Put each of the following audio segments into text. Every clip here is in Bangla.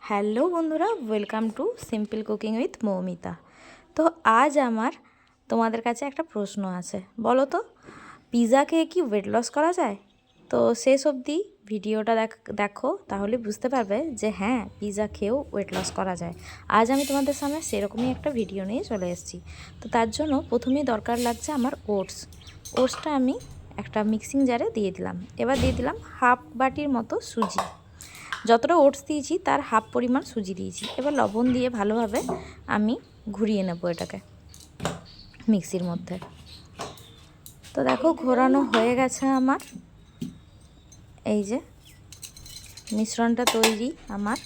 হ্যালো বন্ধুরা, welcome to simple cooking with Moumita. তো আজ আমার তোমাদের কাছে একটা প্রশ্ন আছে। বলো তো, পিৎজা খেয়ে কি ওয়েট লস করা যায়? তো শেষ অবধি ভিডিওটা দেখো, তাহলে বুঝতে পারবে যে হ্যাঁ, পিৎজা খেয়েও ওয়েট লস করা যায়। আজ আমি তোমাদের সামনে সেরকমই একটা ভিডিও নিয়ে চলে এসেছি। তো তার জন্য প্রথমেই দরকার লাগছে আমার ওটসটা আমি একটা মিক্সিং জারে দিয়ে দিলাম। এবার দিয়ে দিলাম হাফ বাটির মতো সুজি। যতটা ওটস দিয়েছি তার হাফ পরিমাণ সুজি দিয়েছি। এবার লবণ দিয়ে ভালোভাবে আমি ঘুরিয়ে নেব এটাকে মিক্সির মধ্যে। তো দেখো, ঘোরানো হয়ে গেছে আমার। এই যে মিশ্রণটা তৈরি আমার।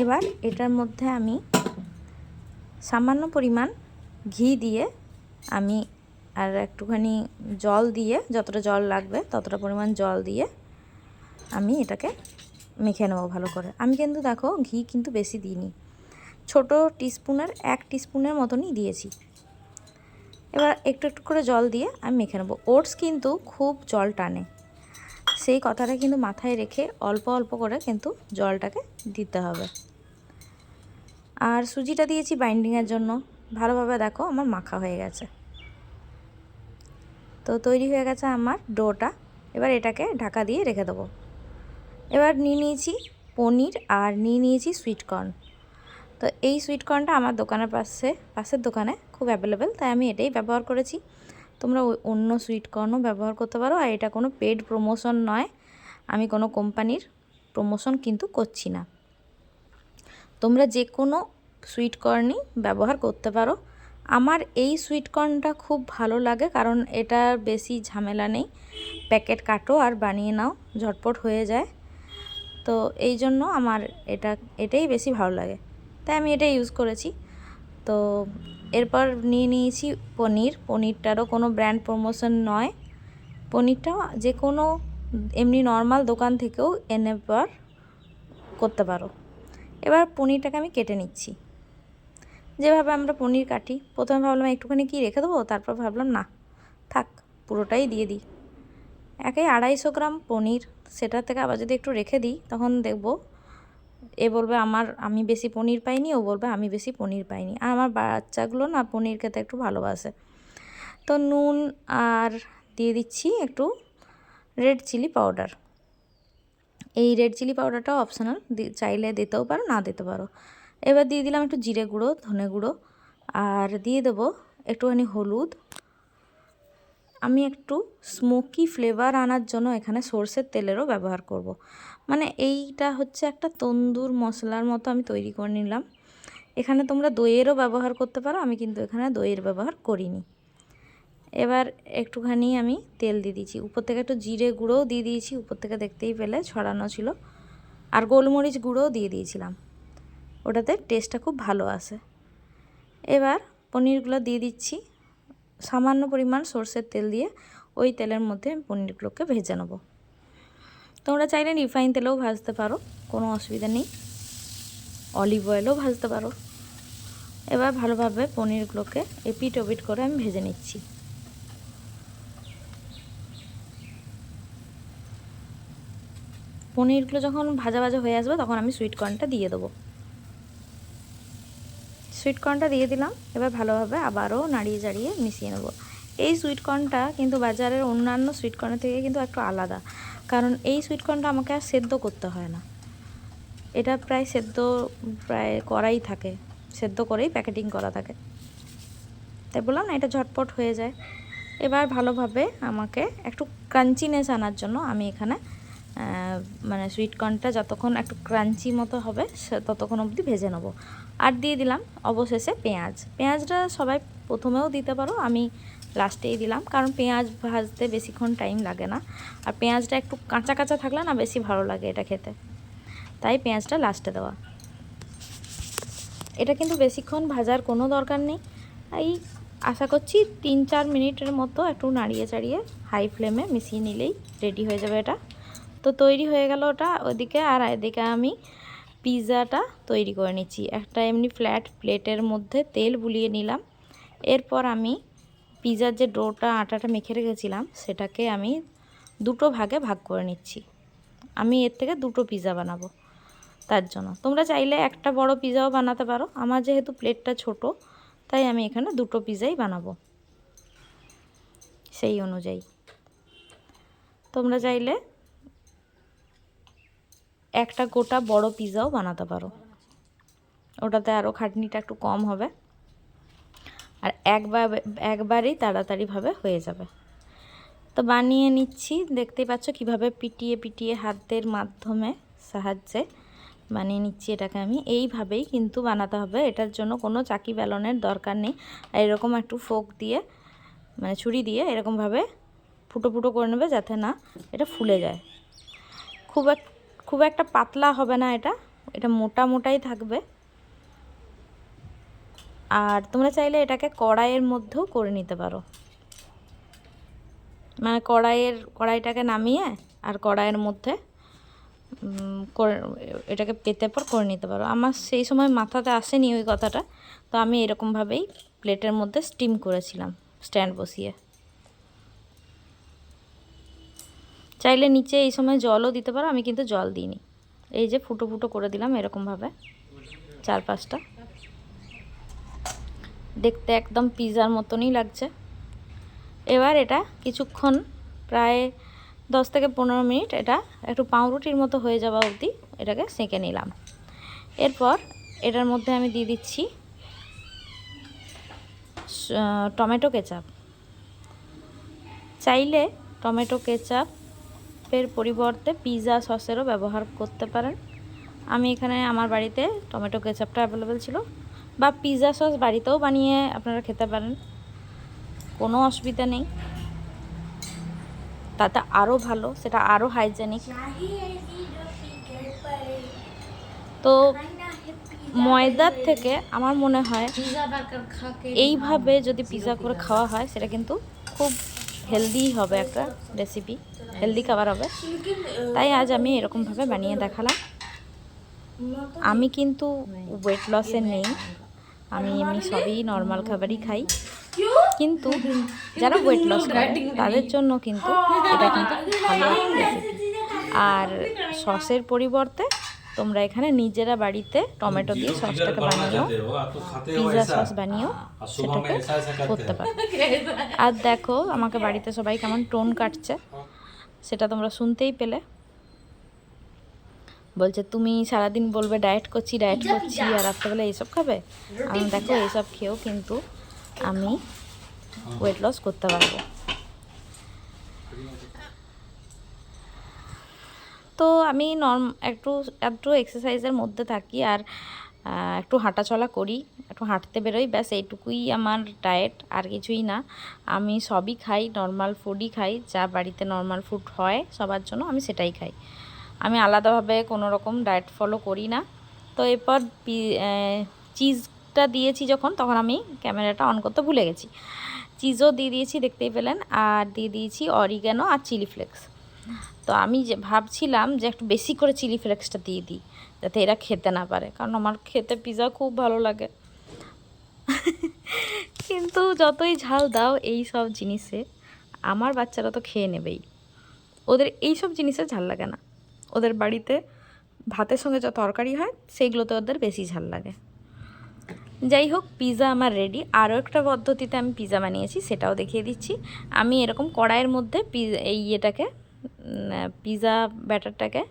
এবার এটার মধ্যে আমি সামান্য পরিমাণ ঘি দিয়ে আমি আর একটুখানি জল দিয়ে, যতটা জল লাগবে ততটা পরিমাণ জল দিয়ে আমি এটাকে মেখে নেবো ভালো করে। আমি কিন্তু দেখো ঘি কিন্তু বেশি দিইনি, ছোটো টিস্পুনের 1 টিস্পুনের মতনই দিয়েছি। এবার একটু একটু করে জল দিয়ে আমি মেখে নেবো। ওটস কিন্তু খুব জল টানে, সেই কথাটা কিন্তু মাথায় রেখে অল্প অল্প করে কিন্তু জলটাকে দিতে হবে। আর সুজিটা দিয়েছি বাইন্ডিংয়ের জন্য। ভালোভাবে দেখো আমার মাখা হয়ে গেছে। তো তৈরি হয়ে গেছে আমার ডোটা। এবার এটাকে ঢাকা দিয়ে রেখে দেবো। এবার নিয়ে নিয়েছি পনির আর নিয়ে নিয়েছি সুইটকর্ন। তো এই সুইটকর্নটা আমার দোকানের পাশের দোকানে খুব অ্যাভেলেবেল, তাই আমি এটাই ব্যবহার করেছি। তোমরা অন্য সুইটকর্নও ব্যবহার করতে পারো। আর এটা কোনো পেড প্রমোশন নয়, আমি কোনো কোম্পানির প্রমোশন কিন্তু করছি না। তোমরা যে কোনো সুইটকর্নই ব্যবহার করতে পারো। আমার এই সুইটকর্নটা খুব ভালো লাগে, কারণ এটার বেশি ঝামেলা নেই। প্যাকেট কাটো আর বানিয়ে নাও, ঝটপট হয়ে যায়। তো এই জন্য আমার এটাই বেশি ভালো লাগে, তাই আমি এটাই ইউজ করেছি। তো এরপর নিয়ে নিয়েছি পনিরটারও কোনো ব্র্যান্ড প্রমোশন নয়। পনিরটাও যে কোনো এমনি নর্মাল দোকান থেকেও এনে পর করতে পারো। এবার পনিরটাকে আমি কেটে নিচ্ছি যেভাবে আমরা পনির কাটি। প্রথমে ভাবলাম একটুখানি কি রেখে দেবো, তারপর ভাবলাম না, থাক, পুরোটাই দিয়ে দিই। 250 গ্রাম পনির, সেটার থেকে আবার যদি একটু রেখে দিই, তখন দেখবো এ বলবে আমি বেশি পনির পাইনি, ও বলবে আমি বেশি পনির পাইনি। আর আমার বাচ্চাগুলো না পনির খেতে একটু ভালোবাসে। তো নুন আর দিয়ে দিচ্ছি একটু রেড চিলি পাউডার। এই রেড চিলি পাউডারটাও অপশনাল, চাইলে দিতেও পারো, না দিতে পারো। এবার দিয়ে দিলাম একটু জিরে গুঁড়ো, ধনে গুঁড়ো, আর দিয়ে দেবো একটুখানি হলুদ। আমি একটু স্মোকি ফ্লেভার আনার জন্য এখানে সর্ষের তেলেরও ব্যবহার করব। মানে এইটা হচ্ছে একটা তন্দুর মশলার মতো আমি তৈরি করে নিলাম। এখানে তোমরা দইয়েরও ব্যবহার করতে পারো, আমি কিন্তু এখানে দইয়ের ব্যবহার করিনি। এবার একটুখানি আমি তেল দিয়ে দিয়েছি, উপর থেকে একটু জিরে গুঁড়োও দিয়ে দিয়েছি, উপর থেকে দেখতেই পেলে ছড়ানো ছিল। আর গোলমরিচ গুঁড়োও দিয়ে দিয়েছিলাম, ওটাতে টেস্টটা খুব ভালো আসে। এবার পনিরগুলো দিয়ে দিচ্ছি, সামান্য পরিমাণ সর্ষের তেল দিয়ে ওই তেলের মধ্যে আমি পনিরগুলোকে ভেজে নেব। তোমরা চাইলে রিফাইন তেলেও ভাজতে পারো, কোনো অসুবিধা নেই, অলিভ অয়েলও ভাজতে পারো। এবার ভালোভাবে পনিরগুলোকে এপিট ওপিট করে আমি ভেজে নিচ্ছি। পনিরগুলো যখন ভাজা ভাজা হয়ে আসবে, তখন আমি সুইটকর্নটা দিয়ে দেবো। সুইটকর্নটা দিয়ে দিলাম। এবার ভালোভাবে আবারও নাড়িয়ে চাড়িয়ে মিশিয়ে নেব। এই সুইটকর্নটা কিন্তু বাজারের অন্যান্য সুইটকর্নের থেকে কিন্তু একটু আলাদা, কারণ এই সুইটকর্নটা আমাকে আর সেদ্ধ করতে হয় না। এটা প্রায় করাই থাকে, সেদ্ধ করেই প্যাকেটিং করা থাকে, তাই বললাম না, এটা ঝটপট হয়ে যায়। এবার ভালোভাবে আমাকে একটু ক্রাঞ্চিনেস আনার জন্য আমি এখানে মানে সুইটকর্নটা যতক্ষণ একটু ক্রাঞ্চি মতো হবে ততক্ষণ অবধি ভেজে নেব। আর দিয়ে দিলাম অবশেষে পেঁয়াজটা সবাই প্রথমেও দিতে পারো, আমি লাস্টেই দিলাম, কারণ পেঁয়াজ ভাজতে বেশিক্ষণ টাইম লাগে না। আর পেঁয়াজটা একটু কাঁচা কাঁচা থাকলে না বেশি ভালো লাগে এটা খেতে, তাই পেঁয়াজটা লাস্টে দেওয়া। এটা কিন্তু বেশিক্ষণ ভাজার কোনো দরকার নেই, এই আশা করছি 3-4 মিনিটের মতো একটু নাড়িয়ে চাড়িয়ে হাই ফ্লেমে মিশিয়ে নিলেই রেডি হয়ে যাবে এটা। তো তৈরি হয়ে গেল ওটা ওদিকে। আর এদিকে আমি পিৎজাটা তৈরি করে নিচ্ছি। একটা এমনি ফ্ল্যাট প্লেটের মধ্যে তেল বুলিয়ে নিলাম। এরপর আমি পিৎজার যে আটাটা মেখে রেখেছিলাম সেটাকে আমি দুটো ভাগে ভাগ করে নিচ্ছি। আমি এর থেকে 2টো পিৎজা বানাবো। তার জন্য তোমরা চাইলে একটা বড় পিৎজাও বানাতে পারো। আমার যেহেতু প্লেটটা ছোট, তাই আমি এখানে 2টো পিৎজাই বানাবো। সেই অনুযায়ী তোমরা চাইলে একটা গোটা বড় পিৎজাও বানাতে পারো, ওটাতে আরও খাটনিটা একটু কম হবে আর একবারেই তাড়াতাড়িভাবে হয়ে যাবে। তো বানিয়ে নিচ্ছি, দেখতেই পাচ্ছ কিভাবে পিটিয়ে পিটিয়ে হাতের মাধ্যমে সাহায্যে বানিয়ে নিচ্ছি এটাকে। আমি এইভাবেই কিন্তু বানাতে হবে, এটার জন্য কোনো চাকি বেলনের দরকার নেই। আর এরকম একটু ফোক দিয়ে মানে ছুরি দিয়ে এরকমভাবে ফুটো ফুটো করে নেবে, যাতে না এটা ফুলে যায়। খুব একটা পাতলা হবে না, এটা মোটা মোটাই থাকবে। আর তোমরা চাইলে এটাকে কড়াইয়ের মধ্যেও করে নিতে পারো, মানে কড়াইটাকে নামিয়ে আর কড়াইয়ের মধ্যে এটাকে পেতে পর করে নিতে পারো। আমার সেই সময় মাথাতে আসেনি ওই কথাটা, তো আমি এরকমভাবেই প্লেটের মধ্যে স্টিম করেছিলাম স্ট্যান্ড বসিয়ে। চাইলে নিচে এই সময় জলও দিতে পারো, আমি কিন্তু জল দিইনি। এই যে ফুটো ফুটো করে দিলাম এরকমভাবে 4-5টা, দেখতে একদম পিৎজার মতনই লাগছে। এবার এটা কিছুক্ষণ প্রায় 10 থেকে 15 মিনিট এটা একটু পাউরুটির মতো হয়ে যাওয়া অবধি এটাকে সেঁকে নিলাম। এরপর এটার মধ্যে আমি দিয়ে দিচ্ছি টমেটো কেচাপ। চাইলে টমেটো কেচাপের পরিবর্তে পিৎজা সসেরও ব্যবহার করতে পারেন। আমি এখানে আমার বাড়িতে টমেটো কেচাপটা অ্যাভেলেবেল ছিল, বা পিৎজা সস বাড়িতেও বানিয়ে আপনারা খেতে পারেন, কোনো অসুবিধা নেই। তাতে আরও ভালো, সেটা আরও হাইজেনিক। তো ময়দার থেকে আমার মনে হয় এইভাবে যদি পিৎজা করে খাওয়া হয়, সেটা কিন্তু খুব হেলদি হবে, একটা রেসিপি, হেলদি খাবার হবে। তাই আজ আমি এরকমভাবে বানিয়ে দেখালাম। আমি কিন্তু ওয়েট লসে নেই, আমি এমনি সবই নর্মাল খাবারই খাই, কিন্তু যারা ওয়েট লস করে তাদের জন্য কিন্তু এটা কিন্তু ভালো রেসিপি। আর সসের পরিবর্তে তোমরা এখানে নিজেরা বাড়িতে টমেটো দিয়ে সসটাকে বানিয়েও, পিৎজা সস বানিয়েও সেটাকে করতে পারো। আর দেখো আমাকে বাড়িতে সবাই কেমন টোন কাটছে, সেটা তোমরা শুনতেই পেলে। বলছে তুমি সারাদিন বলবে ডায়েট করছি আর রাত্রেবেলা এইসব খাবে। আমি দেখো এইসব খেয়েও কিন্তু আমি ওয়েট লস করতে পারবো। তো আমি একটু এক্সারসাইজের মধ্যে থাকি, আর একটু হাঁটাচলা করি, একটু হাঁটতে বেরোই, ব্যাস এইটুকুই আমার ডায়েট, আর কিছুই না। আমি সবই খাই, নর্মাল ফুডই খাই, যা বাড়িতে নর্মাল ফুড হয় সবার জন্য আমি সেটাই খাই। আমি আলাদাভাবে কোনো রকম ডায়েট ফলো করি না। তো এরপর চিজটা দিয়েছি যখন, তখন আমি ক্যামেরাটা অন করতে ভুলে গেছি। চিজও দিয়ে দিয়েছি, দেখতেই পেলেন, আর দিয়ে দিয়েছি অরিগ্যানো আর চিলি ফ্লেক্স। তো আমি যে ভাবছিলাম যে একটু বেশি করে চিলি ফ্লেক্সটা দিয়ে দিই, যাতে এরা খেতে না পারে, কারণ আমার খেতে পিৎজা খুব ভালো লাগে। কিন্তু যতই ঝাল দাও এই সব জিনিসে, আমার বাচ্চারা তো খেয়ে নেবেই, ওদের এই সব জিনিসে ঝাল লাগে না। ওদের বাড়িতে ভাতের সঙ্গে যত তরকারি হয় সেইগুলোতে ওদের বেশি ঝাল লাগে। যাই হোক, পিৎজা আমার রেডি। আরও একটা পদ্ধতিতে আমি পিৎজা বানিয়েছি, সেটাও দেখিয়ে দিচ্ছি। আমি এরকম কড়াইয়ের মধ্যে পিৎজা ব্যাটারটাকে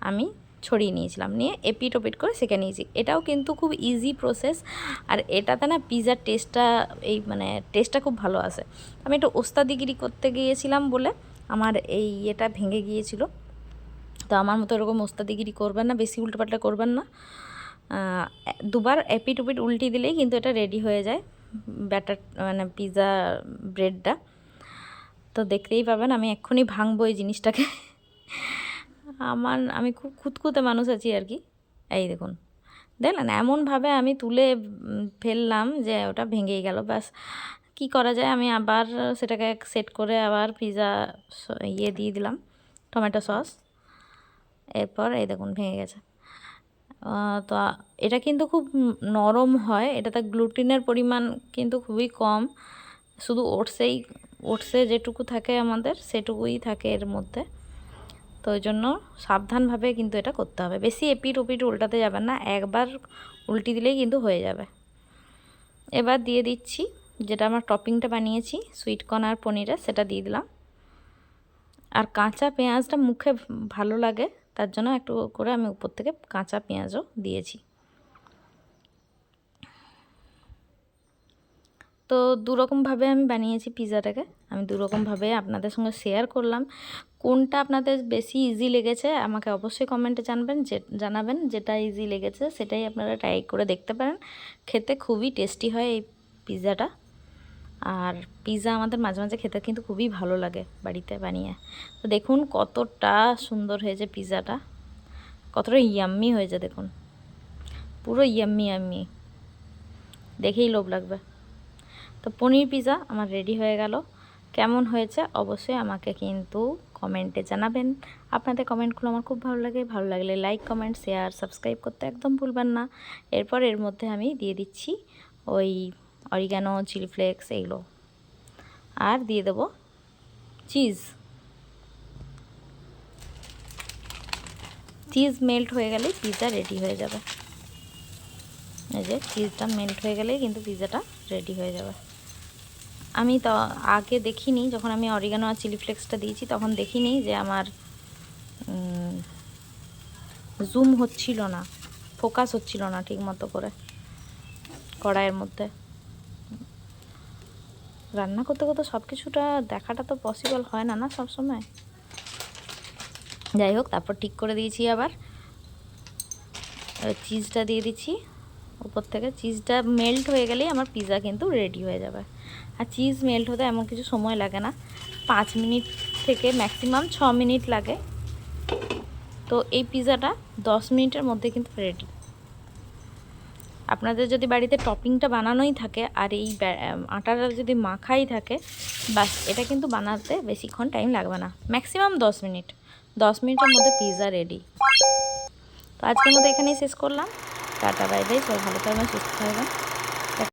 আমি ছড়িয়ে নিয়েছিলাম, নিয়ে এপিট ওপিট করে সেঁকে নিয়েছি। এটাও কিন্তু খুব ইজি প্রসেস, আর এটাতে না পিৎজার টেস্টটা খুব ভালো আসে। আমি একটু ওস্তাদিগিরি করতে গিয়েছিলাম বলে আমার এটা ভেঙে গিয়েছিল। তো আমার মতো এরকম ওস্তাদিগিরি করবেন না, বেশি উল্টোপাল্টা করবেন না। 2বার এপিট ওপিট উল্টে দিলেই কিন্তু এটা রেডি হয়ে যায় ব্যাটার, পিৎজা ব্রেডটা। তো দেখতেই পাবেন আমি এক্ষুনি ভাঙবো এই জিনিসটাকে। আমি খুব খুঁতখুঁতে মানুষ আছি আর কি। এই দেখুন, দেখলেন, এমনভাবে আমি তুলে ফেললাম যে ওটা ভেঙেই গেল। ব্যাস, কি করা যায়, আমি আবার সেটাকে সেট করে আবার পিৎজা দিয়ে দিলাম টমেটো সস। এরপর এই দেখুন ভেঙে গেছে। তো এটা কিন্তু খুব নরম হয়, এটাতে গ্লুটিনের পরিমাণ কিন্তু খুবই কম, শুধু ওটসে যেটুকু থাকে আমাদের সেটুকুই থাকে এর মধ্যে। তো ওই জন্য সাবধানভাবে কিন্তু এটা করতে হবে, বেশি এপিট ওপিট উল্টাতে যাবেন না, একবার উল্টি দিলেই কিন্তু হয়ে যাবে। এবার দিয়ে দিচ্ছি যেটা আমার টপিংটা বানিয়েছি সুইট কর্ন আর পনিরের, সেটা দিয়ে দিলাম। আর কাঁচা পেঁয়াজটা মুখে ভালো লাগে, তার জন্য একটু করে আমি উপর থেকে কাঁচা পেঁয়াজও দিয়েছি। তো দুরকমভাবে আমি বানিয়েছি পিৎজাটাকে, আমি দুরকমভাবে আপনাদের সঙ্গে শেয়ার করলাম। কোনটা আপনাদের বেশি ইজি লেগেছে আমাকে অবশ্যই কমেন্টে জানাবেন। যেটা ইজি লেগেছে সেটাই আপনারা ট্রাই করে দেখতে পারেন, খেতে খুবই টেস্টি হয় এই পিৎজাটা। আর পিৎজা আমাদের মাঝে মাঝে খেতে কিন্তু খুবই ভালো লাগে বাড়িতে বানিয়ে। তো দেখুন কতটা সুন্দর হয়েছে পিৎজাটা, কতটা ইয়াম্মি হয়েছে দেখুন, পুরো ইয়াম্মি ইয়াম্মি, দেখেই লোভ লাগবে। তো পনির পিৎজা আমার রেডি হয়ে গেল। কেমন হয়েছে অবশ্যই আমাকে কিন্তু কমেন্টে জানাবেন। আপনাদের কমেন্টগুলো আমার খুব ভালো লাগে, ভালো লাগলে লাইক কমেন্ট শেয়ার সাবস্ক্রাইব করতে একদম ভুলবেন না। এরপর এর মধ্যে আমি দিয়ে দিচ্ছি ওই অরিগানো, চিলি ফ্লেক্স এগুলো, আর দিয়ে দেবো চিজ। চিজ মেল্ট হয়ে গেলেই পিৎজা রেডি হয়ে যাবে। এই যে চিজটা মেল্ট হয়ে গেলেই কিন্তু পিৎজাটা রেডি হয়ে যাবে। আমি তো আগে দেখিনি, যখন আমি অরিগানো আর চিলি ফ্লেক্সটা দিয়েছি তখন দেখিনি যে আমার জুম হচ্ছিল না, ফোকাস হচ্ছিল না ঠিক মতো করে কড়াইয়ের মধ্যে। রান্না করতে করতে সব কিছুটা দেখাটা তো পসিবল হয় না না সব সময়। যাই হোক, তারপর ঠিক করে দিয়েছি। আবার চিজটা দিয়ে দিচ্ছি উপর থেকে। চিজটা মেল্ট হয়ে গেলেই আমার পিৎজা কিন্তু রেডি হয়ে যাবে। আর চিজ মেল্ট হতে এমন কিছু সময় লাগে না, 5 মিনিট থেকে ম্যাক্সিমাম 6 মিনিট লাগে। তো এই পিৎজাটা 10 মিনিটের মধ্যে কিন্তু রেডি। আপনাদের যদি বাড়িতে টপিংটা বানানোই থাকে আর এই আটাটা যদি মাখাই থাকে, বাস এটা কিন্তু বানাতে বেশিক্ষণ টাইম লাগবে না, ম্যাক্সিমাম 10 মিনিট। 10 মিনিটের মধ্যে পিৎজা রেডি। তো আজকের মতো এখানেই শেষ করলাম। টাটা বাই বাই, সবাই ভালো থাকবেন, সুস্থ থাকবেন।